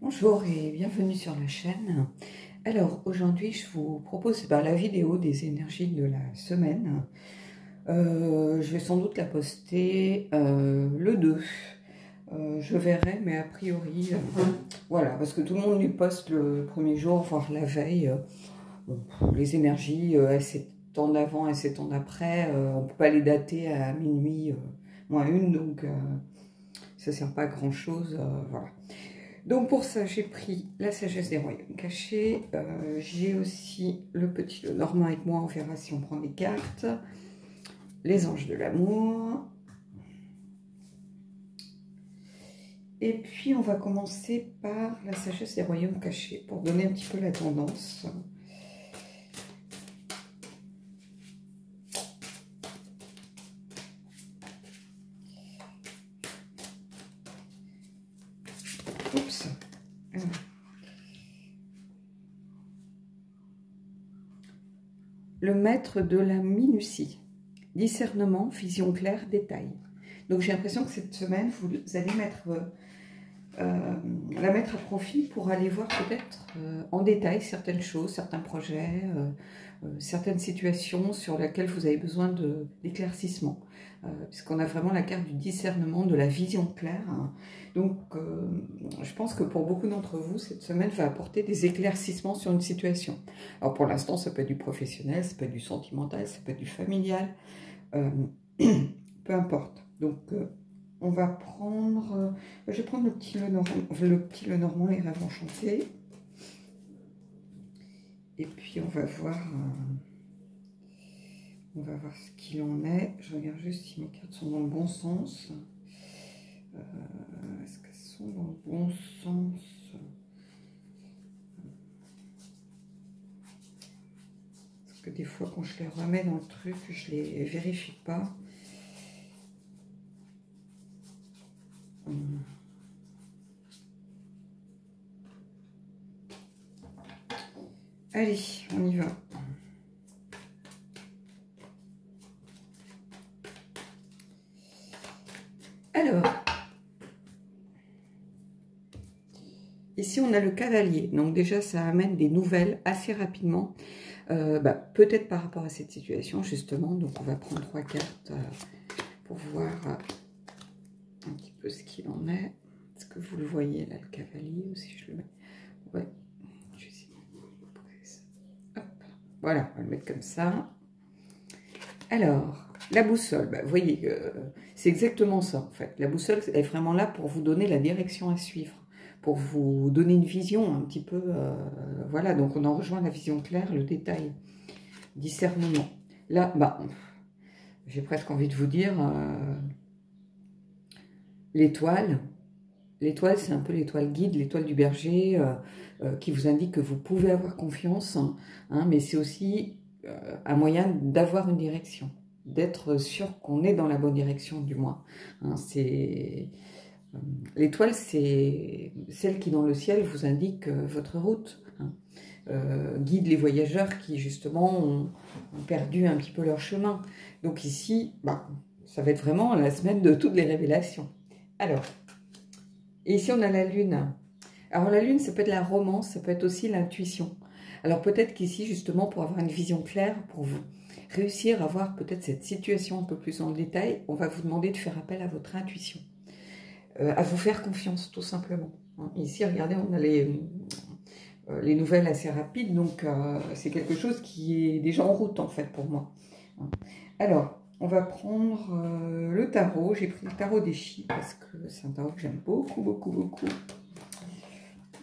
Bonjour et bienvenue sur la chaîne. Alors aujourd'hui je vous propose la vidéo des énergies de la semaine. Je vais sans doute la poster le 2. Je verrai, mais a priori, voilà, parce que tout le monde lui poste le premier jour, voire la veille. Bon, les énergies, elles s'étendent avant, elles s'étendent après. On ne peut pas les dater à minuit moins une, donc ça ne sert pas à grand chose. Voilà. Donc pour ça, j'ai pris la sagesse des royaumes cachés. J'ai aussi le petit Lenormand avec moi. On verra si on prend des cartes. Les anges de l'amour. Et puis on va commencer par la sagesse des royaumes cachés pour donner un petit peu la tendance. Oups. Le maître de la minutie. Discernement, vision claire, détail. Donc j'ai l'impression que cette semaine, vous allez la mettre à profit pour aller voir peut-être en détail certaines choses, certains projets, certaines situations sur lesquelles vous avez besoin d'éclaircissement. Puisqu'on a vraiment la carte du discernement, de la vision claire. Hein. Donc je pense que pour beaucoup d'entre vous, cette semaine va apporter des éclaircissements sur une situation. Alors pour l'instant, ça peut être du professionnel, ça peut être du sentimental, ça peut être du familial, peu importe. Donc on va prendre, je vais prendre le petit Lenormand, les rêves enchantés. Et puis on va voir ce qu'il en est. Je regarde juste si mes cartes sont dans le bon sens. Est-ce qu'elles sont dans le bon sens? Parce que des fois quand je les remets dans le truc, je les vérifie pas. Allez, on y va. Alors, ici on a le cavalier. Donc déjà, ça amène des nouvelles assez rapidement. Peut-être par rapport à cette situation, justement. Donc on va prendre 3 cartes pour voir un petit peu ce qu'il en est. Est-ce que vous le voyez là, le cavalier, ou si je le mets? Ouais, je vais essayer de poser ça. Hop. Voilà, on va le mettre comme ça. Alors, la boussole, vous voyez, c'est exactement ça en fait. La boussole est vraiment là pour vous donner la direction à suivre, pour vous donner une vision un petit peu, voilà, donc on en rejoint la vision claire, le détail, discernement. Là, j'ai presque envie de vous dire, l'étoile. L'étoile, c'est un peu l'étoile guide, l'étoile du berger, qui vous indique que vous pouvez avoir confiance, hein, mais c'est aussi un moyen d'avoir une direction, d'être sûr qu'on est dans la bonne direction, du moins. Hein, l'étoile, c'est celle qui, dans le ciel, vous indique votre route, hein, guide les voyageurs qui, justement, ont perdu un petit peu leur chemin. Donc ici, ça va être vraiment la semaine de toutes les révélations. Alors, et ici, on a la lune. Alors, la lune, ça peut être la romance, ça peut être aussi l'intuition. Alors, peut-être qu'ici, justement, pour avoir une vision claire, pour vous réussir à voir peut-être cette situation un peu plus en détail, on va vous demander de faire appel à votre intuition. À vous faire confiance, tout simplement. Ici, regardez, on a les nouvelles assez rapides, donc c'est quelque chose qui est déjà en route, en fait, pour moi. Alors, on va prendre le tarot. J'ai pris le tarot des Chi parce que c'est un tarot que j'aime beaucoup, beaucoup, beaucoup.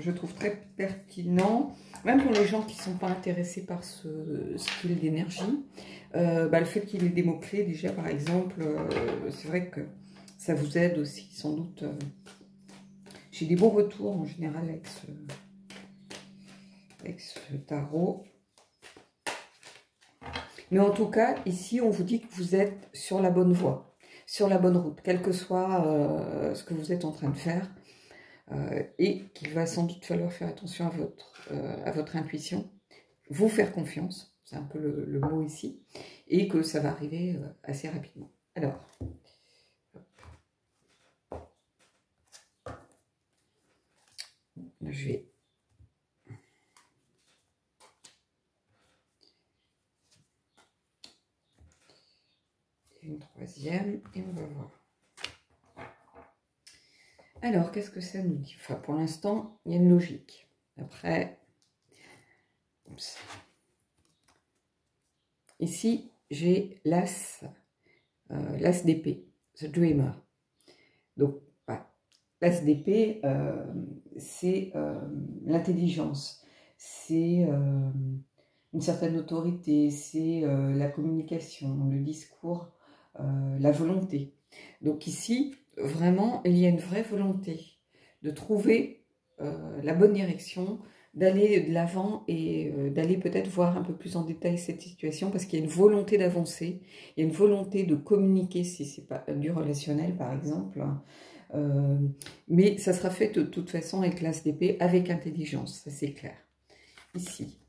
Je trouve très pertinent, même pour les gens qui ne sont pas intéressés par ce style d'énergie. Le fait qu'il ait des mots-clés, déjà, par exemple, c'est vrai que ça vous aide aussi, sans doute. J'ai des bons retours, en général, avec ce tarot. Mais en tout cas, ici, on vous dit que vous êtes sur la bonne voie, sur la bonne route, quel que soit ce que vous êtes en train de faire. Et qu'il va sans doute falloir faire attention à votre intuition, vous faire confiance, c'est un peu le mot ici, et que ça va arriver assez rapidement. Alors, je vais... Une troisième, et on va voir. Alors, qu'est-ce que ça nous dit? Enfin, pour l'instant, il y a une logique. Après, oups. Ici, j'ai l'as d'épée, The Dreamer. Donc, voilà. L'as d'épée, c'est l'intelligence, c'est une certaine autorité, c'est la communication, le discours, la volonté. Donc ici, vraiment, il y a une vraie volonté de trouver la bonne direction, d'aller de l'avant et d'aller peut-être voir un peu plus en détail cette situation, parce qu'il y a une volonté d'avancer, il y a une volonté de communiquer, si c'est pas du relationnel par exemple, mais ça sera fait de toute façon avec l'as d'épée, avec intelligence, ça c'est clair. Ici,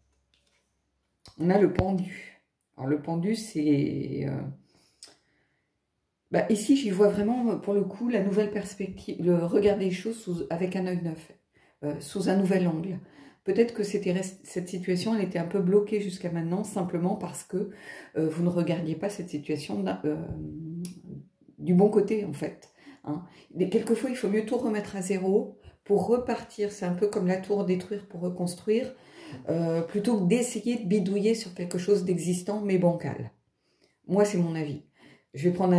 on a le pendu. Alors le pendu, c'est... ici, j'y vois vraiment, pour le coup, la nouvelle perspective, le regarder les choses avec un œil neuf, sous un nouvel angle. Peut-être que cette situation, elle était un peu bloquée jusqu'à maintenant, simplement parce que vous ne regardiez pas cette situation du bon côté, en fait. Hein. Quelquefois, il faut mieux tout remettre à zéro pour repartir. C'est un peu comme la tour détruire pour reconstruire, plutôt que d'essayer de bidouiller sur quelque chose d'existant, mais bancal. Moi, c'est mon avis. Je vais prendre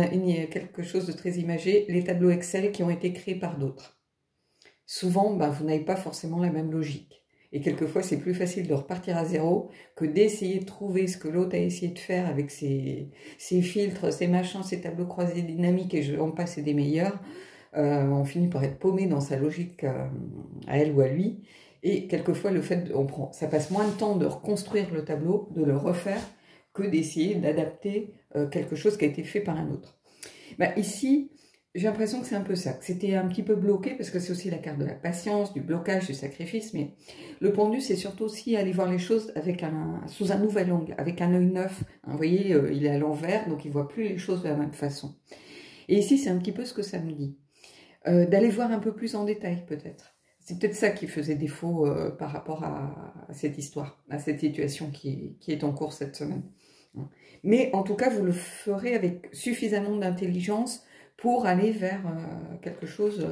quelque chose de très imagé, les tableaux Excel qui ont été créés par d'autres. Souvent, vous n'avez pas forcément la même logique. Et quelquefois, c'est plus facile de repartir à zéro que d'essayer de trouver ce que l'autre a essayé de faire avec ses filtres, ses machins, ses tableaux croisés dynamiques, et j'en passe, et des meilleurs. On finit par être paumé dans sa logique à elle ou à lui. Et quelquefois, ça passe moins de temps de reconstruire le tableau, de le refaire, que d'essayer d'adapter quelque chose qui a été fait par un autre. Ici, j'ai l'impression que c'est un peu ça, que c'était un petit peu bloqué, parce que c'est aussi la carte de la patience, du blocage, du sacrifice, mais le pendu, c'est surtout aussi aller voir les choses sous un nouvel angle, avec un œil neuf. Hein, vous voyez, il est à l'envers, donc il ne voit plus les choses de la même façon. Et ici, c'est un petit peu ce que ça me dit. D'aller voir un peu plus en détail, peut-être. C'est peut-être ça qui faisait défaut par rapport à cette histoire, à cette situation qui est en cours cette semaine. Mais en tout cas, vous le ferez avec suffisamment d'intelligence pour aller vers quelque chose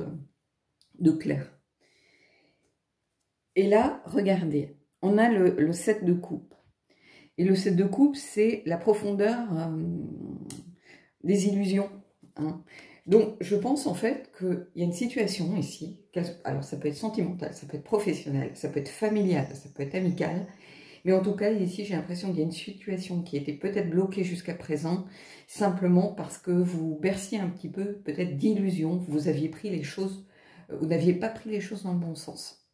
de clair. Et là, regardez, on a le 7 de coupe. Et le 7 de coupe, c'est la profondeur des illusions. Hein. Donc, je pense en fait qu'il y a une situation ici, alors ça peut être sentimental, ça peut être professionnel, ça peut être familial, ça peut être amical, mais en tout cas, ici, j'ai l'impression qu'il y a une situation qui était peut-être bloquée jusqu'à présent, simplement parce que vous berciez un petit peu, peut-être d'illusions, vous aviez pris les choses, vous n'aviez pas pris les choses dans le bon sens.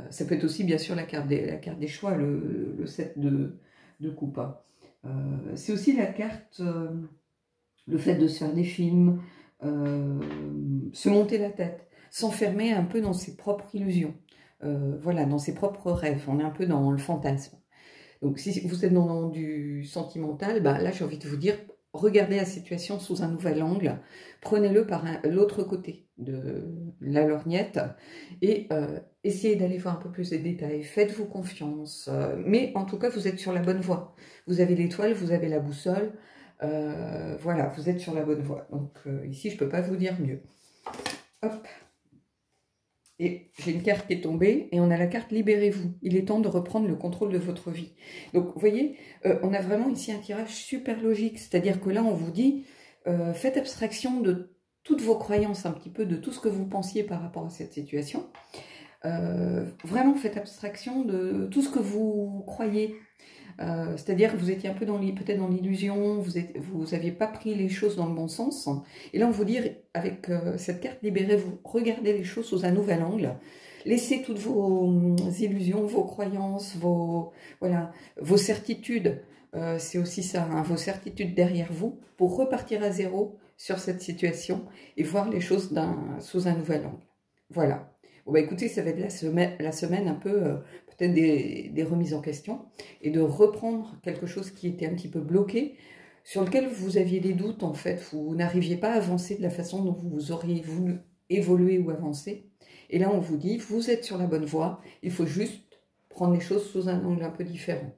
Ça peut être aussi, bien sûr, la carte des choix, le 7 de coupe. C'est aussi la carte, le fait de se faire des films, se monter la tête, s'enfermer un peu dans ses propres illusions. Voilà, dans ses propres rêves, on est un peu dans le fantasme. Donc si vous êtes dans du sentimental, là j'ai envie de vous dire, regardez la situation sous un nouvel angle, prenez-le par l'autre côté de la lorgnette et essayez d'aller voir un peu plus de détails, faites-vous confiance, mais en tout cas vous êtes sur la bonne voie. Vous avez l'étoile, vous avez la boussole, voilà, vous êtes sur la bonne voie. Donc ici je ne peux pas vous dire mieux. Hop. Et j'ai une carte qui est tombée, et on a la carte « Libérez-vous ». Il est temps de reprendre le contrôle de votre vie. Donc, vous voyez, on a vraiment ici un tirage super logique. C'est-à-dire que là, on vous dit, faites abstraction de toutes vos croyances, un petit peu, de tout ce que vous pensiez par rapport à cette situation. Vraiment, faites abstraction de tout ce que vous croyez. C'est-à-dire que vous étiez un peu peut-être dans l'illusion, vous n'aviez pas pris les choses dans le bon sens. Et là, on vous dit, avec cette carte, libérez-vous, regardez les choses sous un nouvel angle, laissez toutes vos illusions, vos croyances, vos certitudes, c'est aussi ça, hein, vos certitudes derrière vous, pour repartir à zéro sur cette situation et voir les choses sous un nouvel angle. Voilà. Bon, écoutez, ça va être la semaine un peu, peut-être des remises en question, et de reprendre quelque chose qui était un petit peu bloqué, sur lequel vous aviez des doutes, en fait, vous n'arriviez pas à avancer de la façon dont vous auriez voulu évoluer ou avancer, Et là, on vous dit, vous êtes sur la bonne voie, il faut juste prendre les choses sous un angle un peu différent.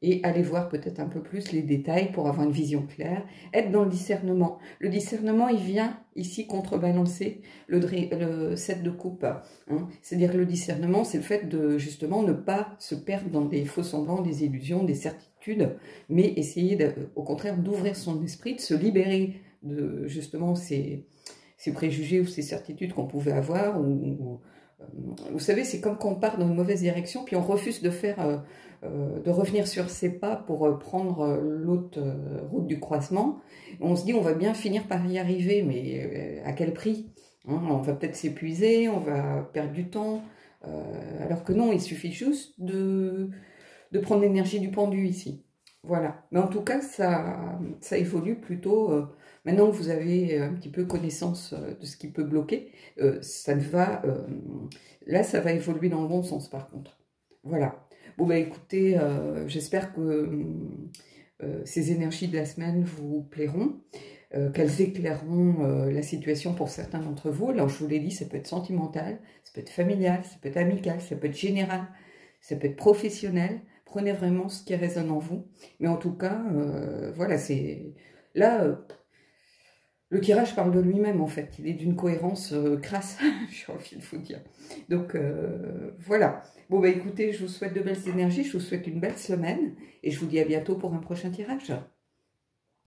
Et aller voir peut-être un peu plus les détails pour avoir une vision claire, être dans le discernement. Le discernement, il vient ici contrebalancer le 7 de coupe. Hein. C'est-à-dire que le discernement, c'est le fait de justement ne pas se perdre dans des faux semblants, des illusions, des certitudes, mais essayer au contraire d'ouvrir son esprit, de se libérer de justement ces préjugés ou ces certitudes qu'on pouvait avoir. Vous savez, c'est comme quand on part dans une mauvaise direction, puis on refuse de revenir sur ses pas pour prendre l'autre route du croisement. On se dit, on va bien finir par y arriver, mais à quel prix, hein? On va peut-être s'épuiser, on va perdre du temps, alors que non, il suffit juste de prendre l'énergie du pendu ici. Voilà. Mais en tout cas, ça évolue plutôt... maintenant que vous avez un petit peu connaissance de ce qui peut bloquer, là, ça va évoluer dans le bon sens, par contre. Voilà. Bon, bah écoutez, j'espère que ces énergies de la semaine vous plairont, qu'elles éclaireront la situation pour certains d'entre vous. Alors, je vous l'ai dit, ça peut être sentimental, ça peut être familial, ça peut être amical, ça peut être général, ça peut être professionnel. Prenez vraiment ce qui résonne en vous. Mais en tout cas, voilà, c'est... Là, le tirage parle de lui-même, en fait. Il est d'une cohérence crasse, j'ai envie de vous dire. Donc, voilà. Bon, bah écoutez, je vous souhaite de belles énergies, je vous souhaite une belle semaine, et je vous dis à bientôt pour un prochain tirage.